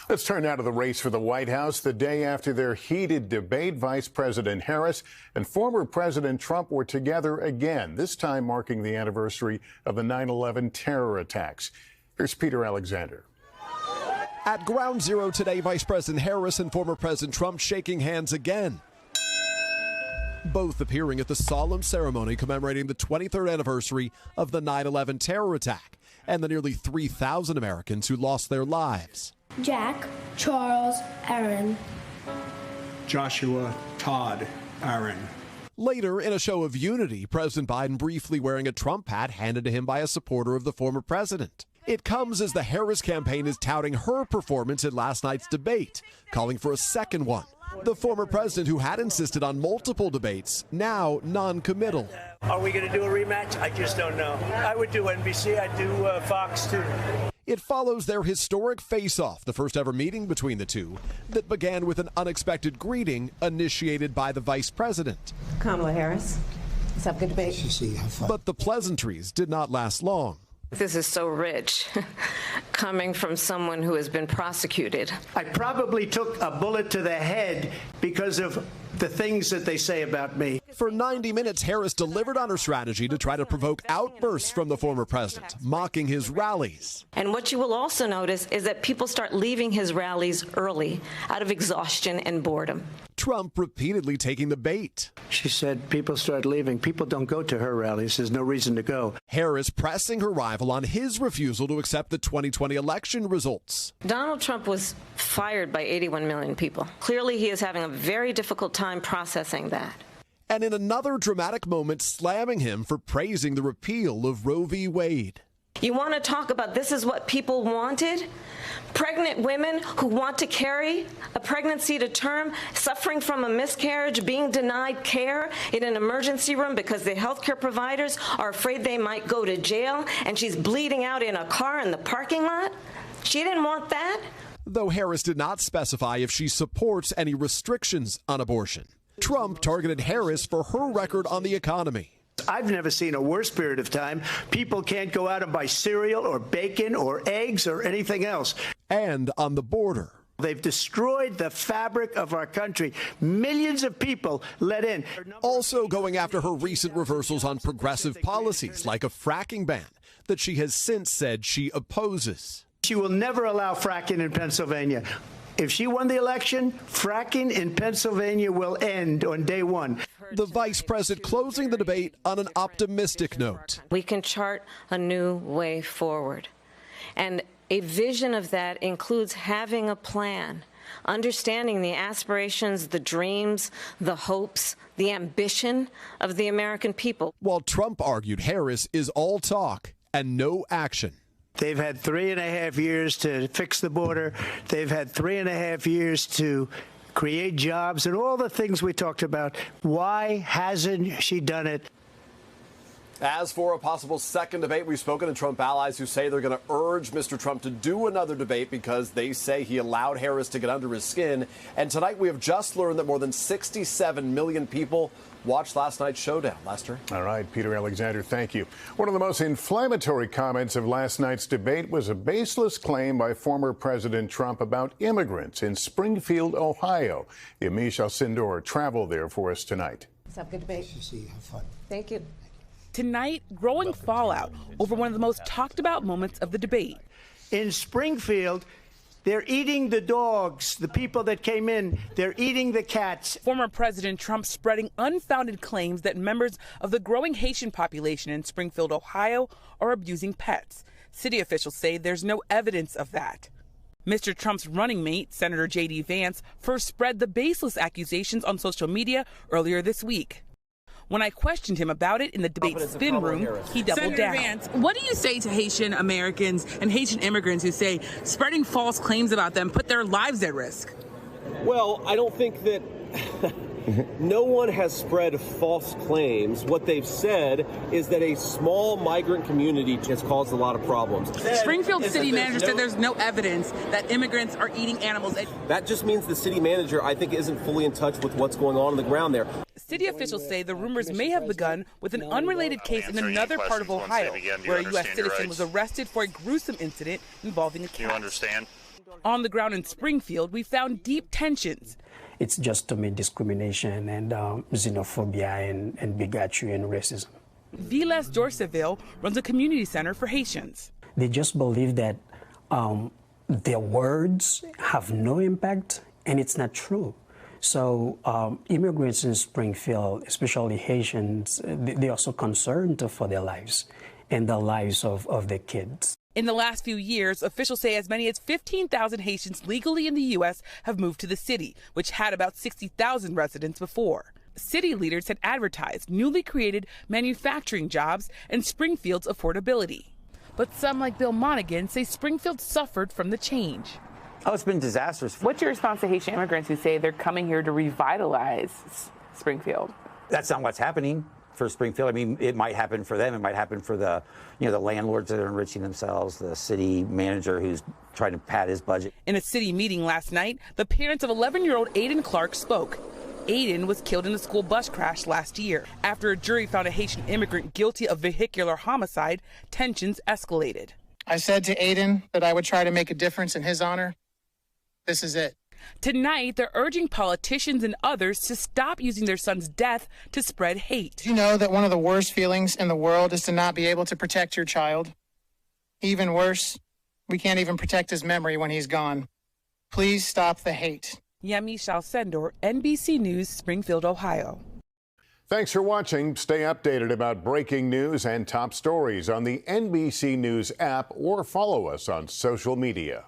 Let's turn now to the race for the White House. The day after their heated debate, Vice President Harris and former President Trump were together again, this time marking the anniversary of the 9/11 terror attacks. Here's Peter Alexander. At Ground Zero today, Vice President Harris and former President Trump shaking hands again, both appearing at the solemn ceremony commemorating the 23rd anniversary of the 9/11 terror attack and the nearly 3,000 Americans who lost their lives. Jack, Charles, Aaron. Joshua, Todd, Aaron. Later, in a show of unity, President Biden, briefly wearing a Trump hat handed to him by a supporter of the former president. It comes as the Harris campaign is touting her performance in last night's debate, calling for a second one. The former president, who had insisted on multiple debates, now non-committal. Are we going to do a rematch? I just don't know. I would do NBC. I'd do Fox, too. It follows their historic face-off, the first ever meeting between the two, that began with an unexpected greeting initiated by the vice president. Kamala Harris, let's have a good debate. But the pleasantries did not last long. This is so rich, coming from someone who has been prosecuted. I probably took a bullet to the head because of the things that they say about me. For 90 minutes, Harris delivered on her strategy to try to provoke outbursts from the former president, mocking his rallies. And what you will also notice is that people start leaving his rallies early out of exhaustion and boredom. Trump repeatedly taking the bait. She said people start leaving. People don't go to her rallies. There's no reason to go. Harris pressing her rival on his refusal to accept the 2020 election results. Donald Trump was fired by 81 million people. Clearly, he is having a very difficult time processing that. And in another dramatic moment, slamming him for praising the repeal of Roe v. Wade. You want to talk about this is what people wanted? Pregnant women who want to carry a pregnancy to term, suffering from a miscarriage, being denied care in an emergency room because the healthcare providers are afraid they might go to jail, and she's bleeding out in a car in the parking lot? She didn't want that? Though Harris did not specify if she supports any restrictions on abortion. Trump targeted Harris for her record on the economy. I've never seen a worse period of time. People can't go out and buy cereal or bacon or eggs or anything else. And on the border. They've destroyed the fabric of our country. Millions of people let in. Also going after her recent reversals on progressive policies like a fracking ban that she has since said she opposes. She will never allow fracking in Pennsylvania. If she won the election, fracking in Pennsylvania will end on day one. The vice president closing the debate on an optimistic note. We can chart a new way forward. And a vision of that includes having a plan, understanding the aspirations, the dreams, the hopes, the ambition of the American people. While Trump argued Harris is all talk and no action. They've had 3.5 years to fix the border. They've had 3.5 years to create jobs and all the things we talked about. Why hasn't she done it? As for a possible second debate, we've spoken to Trump allies who say they're going to urge Mr. Trump to do another debate because they say he allowed Harris to get under his skin. And tonight we have just learned that more than 67 million people watched last night's showdown. Lester? All right, Peter Alexander, thank you. One of the most inflammatory comments of last night's debate was a baseless claim by former President Trump about immigrants in Springfield, Ohio. Yamiche Alcindor traveled there for us tonight. Let's have a good debate. Have fun. Thank you. Tonight, growing fallout over one of the most talked about moments of the debate. In Springfield, they're eating the dogs, the people that came in. They're eating the cats. Former President Trump spreading unfounded claims that members of the growing Haitian population in Springfield, Ohio, are abusing pets. City officials say there's no evidence of that. Mr. Trump's running mate, Senator J.D. Vance, first spread the baseless accusations on social media earlier this week. When I questioned him about it in the debate spin room, he doubled down. Senator Vance, what do you say to Haitian Americans and Haitian immigrants who say spreading false claims about them put their lives at risk? Well, I don't think that no one has spread false claims. What they've said is that a small migrant community has caused a lot of problems. Springfield city manager said there's no evidence that immigrants are eating animals. That just means the city manager, I think, isn't fully in touch with what's going on the ground there. City officials say the rumors may have begun with an unrelated case in another part of Ohio, where a U.S. citizen was arrested for a gruesome incident involving a cat. Do you understand? On the ground in Springfield, we found deep tensions. It's just to me discrimination and xenophobia and bigotry and racism. Vilas Dorseville runs a community center for Haitians. They just believe that their words have no impact, and it's not true. So immigrants in Springfield, especially Haitians, they are so concerned for their lives and the lives of their kids. In the last few years, officials say as many as 15,000 Haitians legally in the U.S. have moved to the city, which had about 60,000 residents before. City leaders had advertised newly created manufacturing jobs and Springfield's affordability. But some, like Bill Monaghan, say Springfield suffered from the change. Oh, it's been disastrous. What's your response to Haitian immigrants who say they're coming here to revitalize Springfield? That's not what's happening for Springfield. I mean, it might happen for them. It might happen for the landlords that are enriching themselves, the city manager who's trying to pad his budget. In a city meeting last night, the parents of 11-year-old Aiden Clark spoke. Aiden was killed in a school bus crash last year. After a jury found a Haitian immigrant guilty of vehicular homicide, tensions escalated. I said to Aiden that I would try to make a difference in his honor. This is it. Tonight, they're urging politicians and others to stop using their son's death to spread hate. Do you know that one of the worst feelings in the world is to not be able to protect your child? Even worse, we can't even protect his memory when he's gone. Please stop the hate. Yamiche Alcindor, NBC News, Springfield, Ohio. Thanks for watching. Stay updated about breaking news and top stories on the NBC News app or follow us on social media.